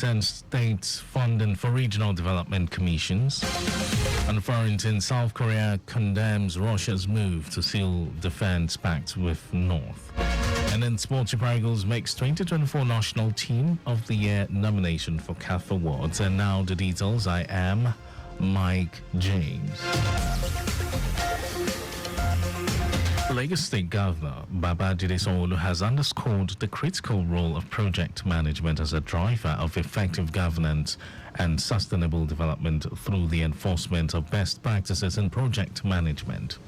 sends states funding for regional development commissions. And foreign in South Korea condemns Russia's move to seal defense pact with North. And in sports, Super Eagles makes 2024 National Team of the Year nomination for CAF Awards. And now the details. I am Mike James. Lagos State Governor Babajide Sanwo-Olu has underscored the critical role of project management as a driver of effective governance and sustainable development through the enforcement of best practices in project management.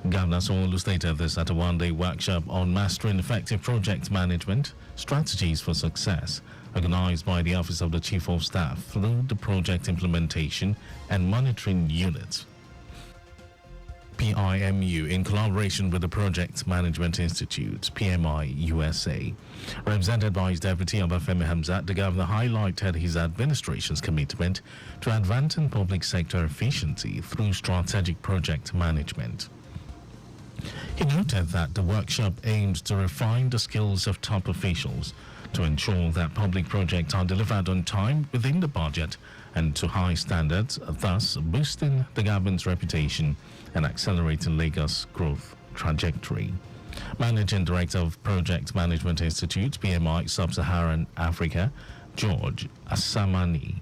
Governor Sanwo-Olu stated this at a one-day workshop on mastering effective project management strategies for success, organized by the Office of the Chief of Staff through the Project Implementation and Monitoring Unit, PIMU, in collaboration with the Project Management Institute, PMI USA. Represented by his deputy Obafemi Hamzat, the governor highlighted his administration's commitment to advancing public sector efficiency through strategic project management. He noted that the workshop aims to refine the skills of top officials to ensure that public projects are delivered on time within the budget and to high standards, thus boosting the government's reputation and accelerating Lagos' growth trajectory. Managing Director of Project Management Institute, PMI Sub-Saharan Africa, George Asamani,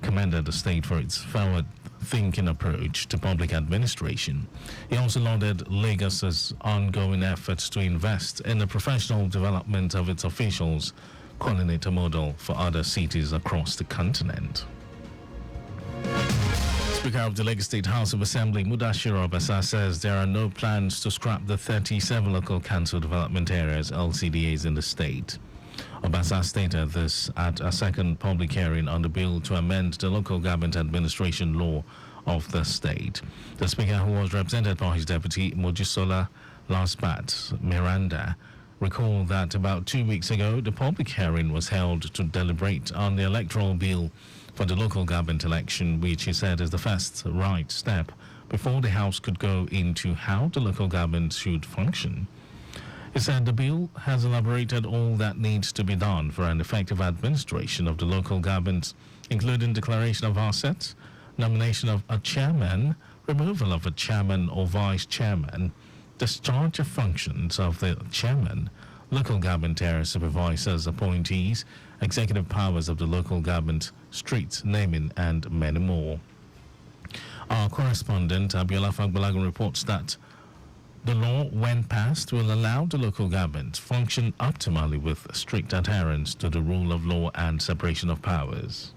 commended the state for its forward-thinking approach to public administration. He also lauded Lagos's ongoing efforts to invest in the professional development of its officials, calling it a model for other cities across the continent. Speaker of the Lagos State House of Assembly, Mudashiru Obasa, says there are no plans to scrap the 37 local council development areas, LCDAs, in the state. Obasa stated this at a second public hearing on the bill to amend the local government administration law of the state. The speaker, who was represented by his deputy, Mojisola Lasbat Miranda, recalled that about 2 weeks ago, the public hearing was held to deliberate on the electoral bill for the local government election, which he said is the first right step before the House could go into how the local government should function. He said the bill has elaborated all that needs to be done for an effective administration of the local government, including declaration of assets, nomination of a chairman, removal of a chairman or vice chairman, discharge of functions of the chairman, local government area supervisors, appointees, executive powers of the local government, street naming, and many more. Our correspondent Abiola Fagbalagun reports that the law, when passed, will allow the local government to function optimally with strict adherence to the rule of law and separation of powers.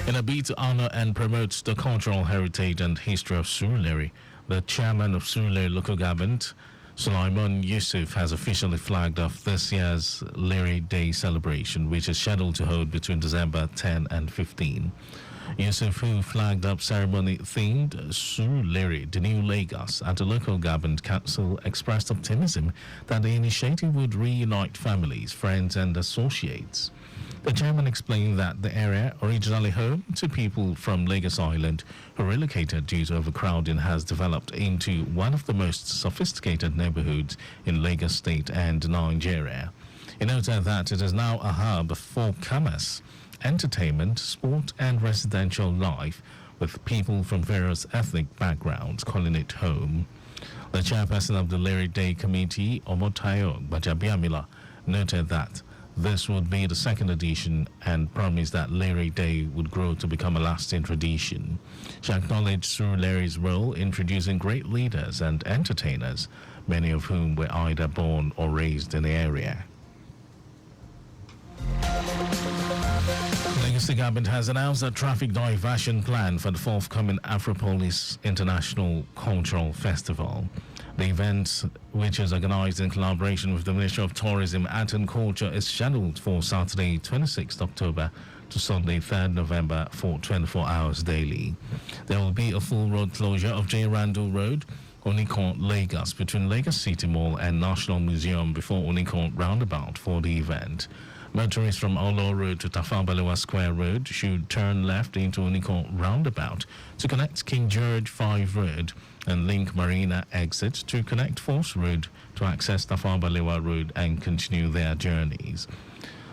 In a bid to honor and promote the cultural heritage and history of Surulere, the chairman of Surulere local government, Sulaiman Yusuf, has officially flagged off this year's Lere Day celebration, which is scheduled to hold between December 10 and 15. Yusuf, who flagged up ceremony themed Surulere, the new Lagos, at the local government council, expressed optimism that the initiative would reunite families, friends, and associates. The chairman explained that the area, originally home to people from Lagos Island who relocated due to overcrowding, has developed into one of the most sophisticated neighborhoods in Lagos State and Nigeria. He noted that it is now a hub for commerce, entertainment, sport, and residential life, with people from various ethnic backgrounds calling it home. The chairperson of the Lere Day Committee, Omotayo Gbajabiamila, noted that this would be the second edition and promised that Lere Day would grow to become a lasting tradition. She acknowledged Surulere's role in producing great leaders and entertainers, many of whom were either born or raised in the area. Lagos State Government has announced a traffic diversion plan for the forthcoming Afropolis International Cultural Festival. The event, which is organized in collaboration with the Ministry of Tourism, Art and Culture, is scheduled for Saturday, 26th October to Sunday, 3rd November for 24 hours daily. There will be a full road closure of J. Randall Road, Onikon, Lagos, between Lagos City Mall and National Museum before Onikon Roundabout for the event. Motorists from Olo Road to Tafawa Balewa Square Road should turn left into Onikon Roundabout to connect King George 5 Road and Link Marina exit to connect Force Road to access Tafawa Balewa Road and continue their journeys.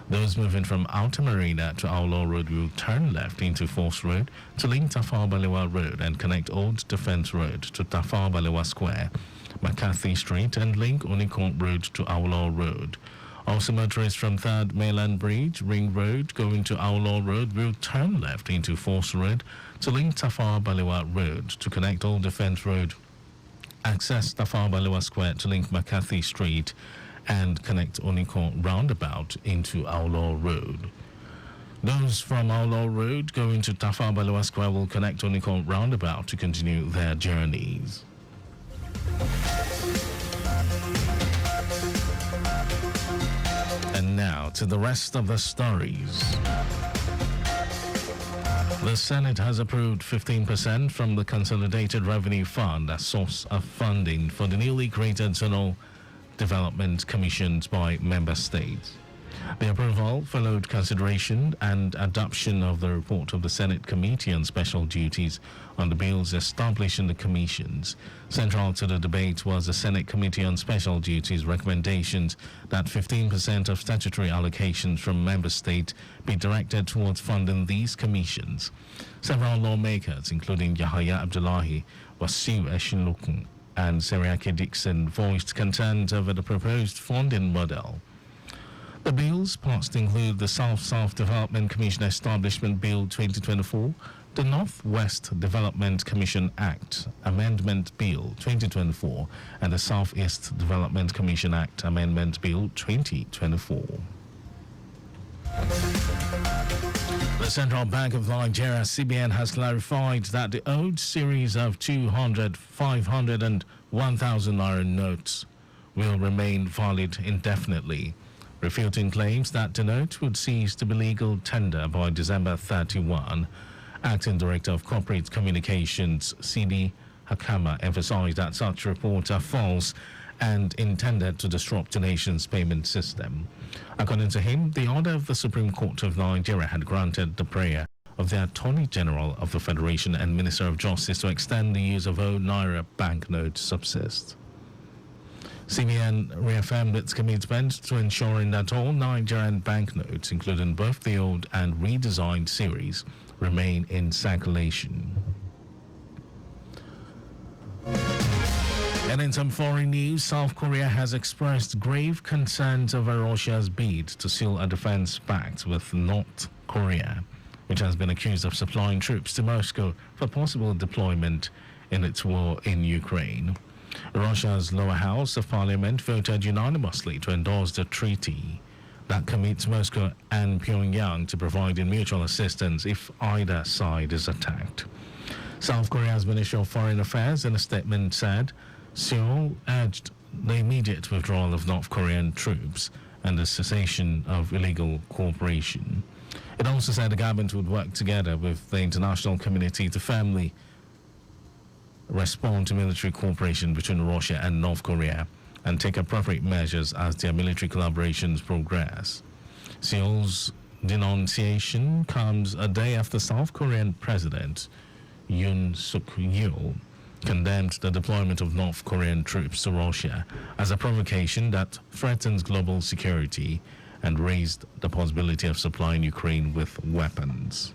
Those moving from Outer Marina to Aulaw Road will turn left into Force Road to link Tafawa Balewa Road and connect Old Defence Road to Tafawa Balewa Square, McCarthy Street, and link Unicorn Road to Aulaw Road. Also, motorists from 3rd Mainland Bridge, Ring Road, going to Aulaw Road will turn left into Force Road to link Tafawa Balewa Road to connect Old Defence Road, access Tafawa Balewa Square to link McCarthy Street, and connect Unicorn Roundabout into Aulaw Road. Those from Aulaw Road going to Tafawa Balewa Square will connect Unicorn Roundabout to continue their journeys. And now to the rest of the stories. The Senate has approved 15% from the Consolidated Revenue Fund as source of funding for the newly created Zonal Development Commissions by member states. The approval followed consideration and adoption of the report of the Senate Committee on Special Duties on the bills establishing the commissions. Central to the debate was the Senate Committee on Special Duties recommendations that 15% of statutory allocations from member states be directed towards funding these commissions. Several lawmakers, including Yahaya Abdullahi, Wasiu Eshinlukun, and Seriake Dixon, voiced concerns over the proposed funding model. The bills passed include the South-South Development Commission Establishment Bill 2024, the Northwest Development Commission Act Amendment Bill 2024, and the Southeast Development Commission Act Amendment Bill 2024. The Central Bank of Nigeria, CBN, has clarified that the old series of 200, 500 and 1,000 naira notes will remain valid indefinitely, refuting claims that the note would cease to be legal tender by December 31. Acting Director of Corporate Communications, CD Hakama, emphasized that such reports are false and intended to disrupt the nation's payment system. According to him, the order of the Supreme Court of Nigeria had granted the prayer of the Attorney General of the Federation and Minister of Justice to extend the use of old Naira banknotes subsist. CBN reaffirmed its commitment to ensuring that all Nigerian banknotes, including both the old and redesigned series, remain in circulation. And in some foreign news, South Korea has expressed grave concerns over Russia's bid to seal a defense pact with North Korea, which has been accused of supplying troops to Moscow for possible deployment in its war in Ukraine. Russia's lower house of parliament voted unanimously to endorse the treaty that commits Moscow and Pyongyang to providing mutual assistance if either side is attacked. South Korea's Ministry of Foreign Affairs in a statement said Seoul urged the immediate withdrawal of North Korean troops and the cessation of illegal cooperation. It also said the government would work together with the international community to firmly respond to military cooperation between Russia and North Korea and take appropriate measures as their military collaborations progress. Seoul's denunciation comes a day after South Korean President Yoon Suk-yeol condemned the deployment of North Korean troops to Russia as a provocation that threatens global security and raised the possibility of supplying Ukraine with weapons.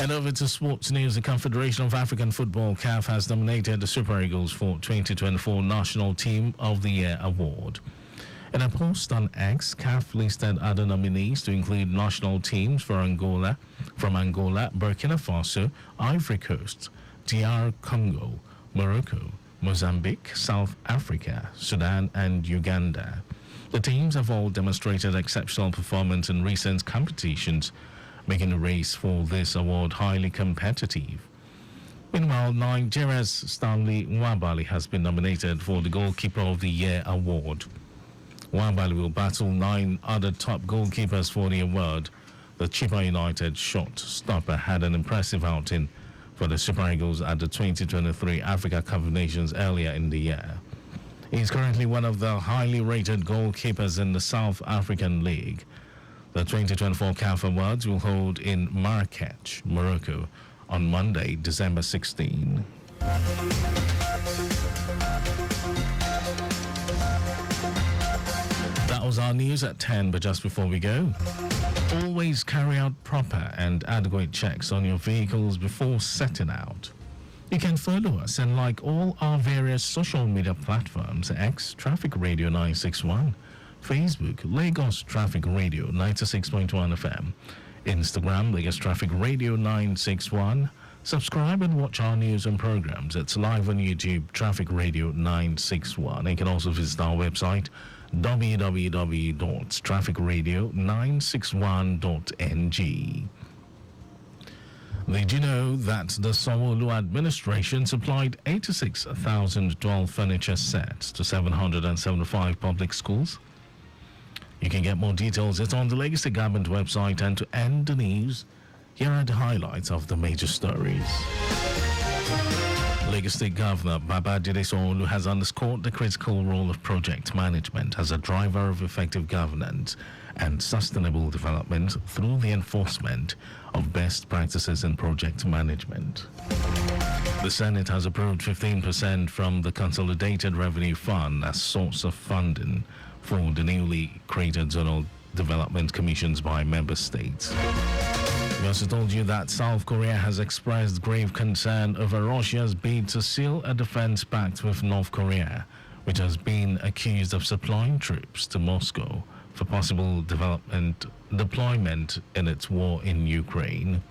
And over to sports news. The Confederation of African Football, CAF, has nominated the Super Eagles for 2024 National Team of the Year award. In a post on X, CAF listed other nominees to include national teams from Angola, Burkina Faso, Ivory Coast, DR Congo, Morocco, Mozambique, South Africa, Sudan, and Uganda. The teams have all demonstrated exceptional performance in recent competitions, making the race for this award highly competitive. Meanwhile, Nigeria's Stanley Nwabali has been nominated for the Goalkeeper of the Year award. Nwabali will battle 9 other top goalkeepers for the award. The Chippa United shot stopper had an impressive outing for the Super Eagles at the 2023 Africa Cup of Nations earlier in the year. He's currently one of the highly rated goalkeepers in the South African League. The 2024 CAF Awards will hold in Marrakech, Morocco, on Monday, December 16. was our news at 10, but just before we go, always carry out proper and adequate checks on your vehicles before setting out. You can follow us and like all our various social media platforms: X, Traffic Radio 961, Facebook, Lagos Traffic Radio 96.1 FM, Instagram, Lagos Traffic Radio 961. Subscribe and watch our news and programs. It's live on YouTube, Traffic Radio 961. You can also visit our website, www.trafficradio961.ng. Did you know that the Sanwo-Olu administration supplied 86,012 furniture sets to 775 public schools? You can get more details. It's on the Lagos State Government website. And to end the news, here are the highlights of the major stories. Lagos State Governor Babajide Sanwo-Olu has underscored the critical role of project management as a driver of effective governance and sustainable development through the enforcement of best practices in project management. The Senate has approved 15% from the Consolidated Revenue Fund as source of funding for the newly created zonal development commissions by member states. We also told you that South Korea has expressed grave concern over Russia's bid to seal a defense pact with North Korea, which has been accused of supplying troops to Moscow for possible deployment in its war in Ukraine.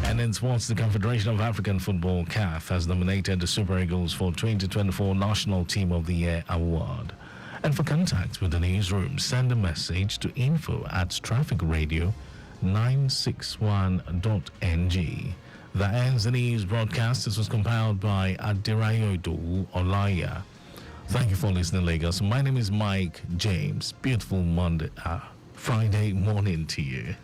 And in sports, the Confederation of African Football, CAF, has nominated the Super Eagles for 2024 National Team of the Year award. And for contact with the newsroom, send a message to info@trafficradio961.ng. That ends the news broadcast. This was compiled by Adirayodo Olaya. Thank you for listening, Lagos. My name is Mike James. Beautiful Friday morning to you.